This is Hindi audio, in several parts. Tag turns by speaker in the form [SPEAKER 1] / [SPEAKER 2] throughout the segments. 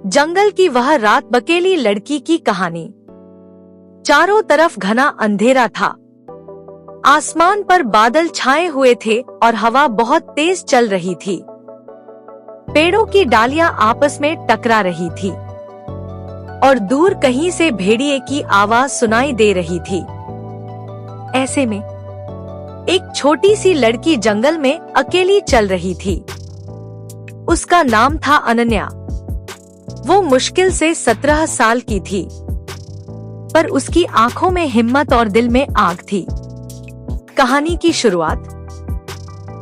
[SPEAKER 1] जंगल की वह रात बकेली लड़की की कहानी। चारों तरफ घना अंधेरा था। आसमान पर बादल छाए हुए थे और हवा बहुत तेज चल रही थी। पेड़ों की डालियां आपस में टकरा रही थी और दूर कहीं से भेड़िए की आवाज सुनाई दे रही थी। ऐसे में एक छोटी सी लड़की जंगल में अकेली चल रही थी। उसका नाम था अनन्या। वो मुश्किल से 17 साल की थी, पर उसकी आंखों में हिम्मत और दिल में आग थी। कहानी की शुरुआत।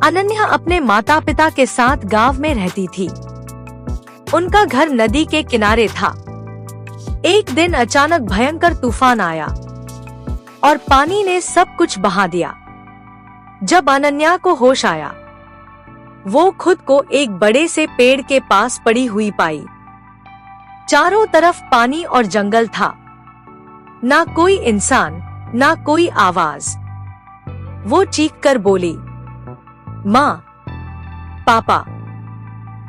[SPEAKER 1] अनन्या अपने माता पिता के साथ गांव में रहती थी। उनका घर नदी के किनारे था। एक दिन अचानक भयंकर तूफान आया और पानी ने सब कुछ बहा दिया। जब अनन्या को होश आया, वो खुद को एक बड़े से पेड़ के पास पड़ी हुई पाई। चारों तरफ पानी और जंगल था। ना कोई इंसान, ना कोई आवाज। वो चीख कर बोली, माँ, पापा,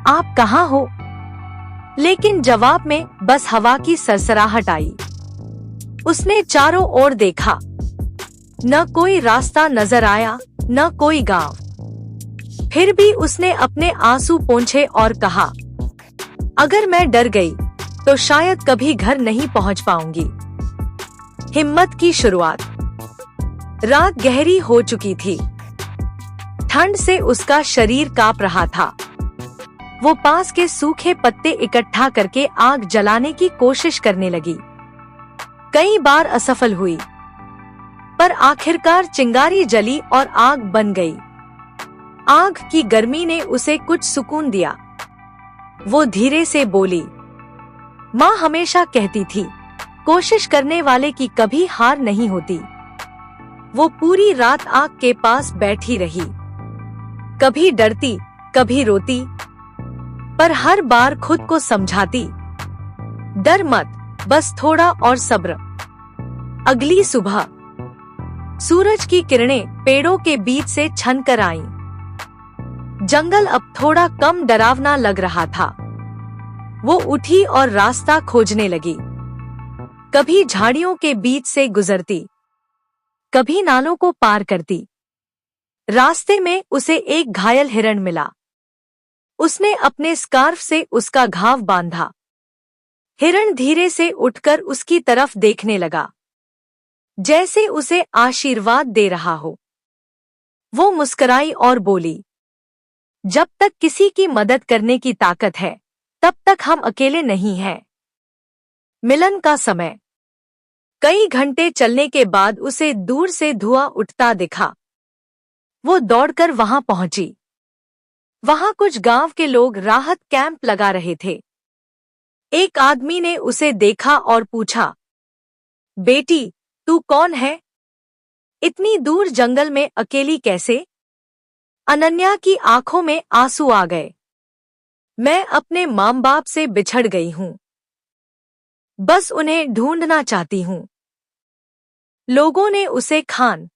[SPEAKER 1] आप कहाँ हो? लेकिन जवाब में बस हवा की सरसराहट आई। उसने चारों ओर देखा। न कोई रास्ता नजर आया, न कोई गांव। फिर भी उसने अपने आंसू पोंछे और कहा, अगर मैं डर गई तो शायद कभी घर नहीं पहुंच पाऊंगी। हिम्मत की शुरुआत। रात गहरी हो चुकी थी। ठंड से उसका शरीर कांप रहा था। वो पास के सूखे पत्ते इकट्ठा करके आग जलाने की कोशिश करने लगी। कई बार असफल हुई, पर आखिरकार चिंगारी जली और आग बन गई। आग की गर्मी ने उसे कुछ सुकून दिया। वो धीरे से बोली, माँ हमेशा कहती थी, कोशिश करने वाले की कभी हार नहीं होती। वो पूरी रात आग के पास बैठी रही, कभी डरती, कभी रोती, पर हर बार खुद को समझाती, डर मत, बस थोड़ा और सब्र। अगली सुबह सूरज की किरणें पेड़ों के बीच से छनकर आईं। जंगल अब थोड़ा कम डरावना लग रहा था। वो उठी और रास्ता खोजने लगी। कभी झाड़ियों के बीच से गुजरती, कभी नालों को पार करती। रास्ते में उसे एक घायल हिरण मिला। उसने अपने स्कार्फ से उसका घाव बांधा। हिरण धीरे से उठकर उसकी तरफ देखने लगा, जैसे उसे आशीर्वाद दे रहा हो। वो मुस्कुराई और बोली, जब तक किसी की मदद करने की ताकत है, तब तक हम अकेले नहीं हैं। मिलन का समय। कई घंटे चलने के बाद उसे दूर से धुआं उठता दिखा। वो दौड़कर वहां पहुंची। वहां कुछ गांव के लोग राहत कैंप लगा रहे थे। एक आदमी ने उसे देखा और पूछा, बेटी, तू कौन है? इतनी दूर जंगल में अकेली कैसे? अनन्या की आंखों में आंसू आ गए। मैं अपने माँ बाप से बिछड़ गई हूँ। बस उन्हें ढूंढना चाहती हूँ। लोगों ने उसे खान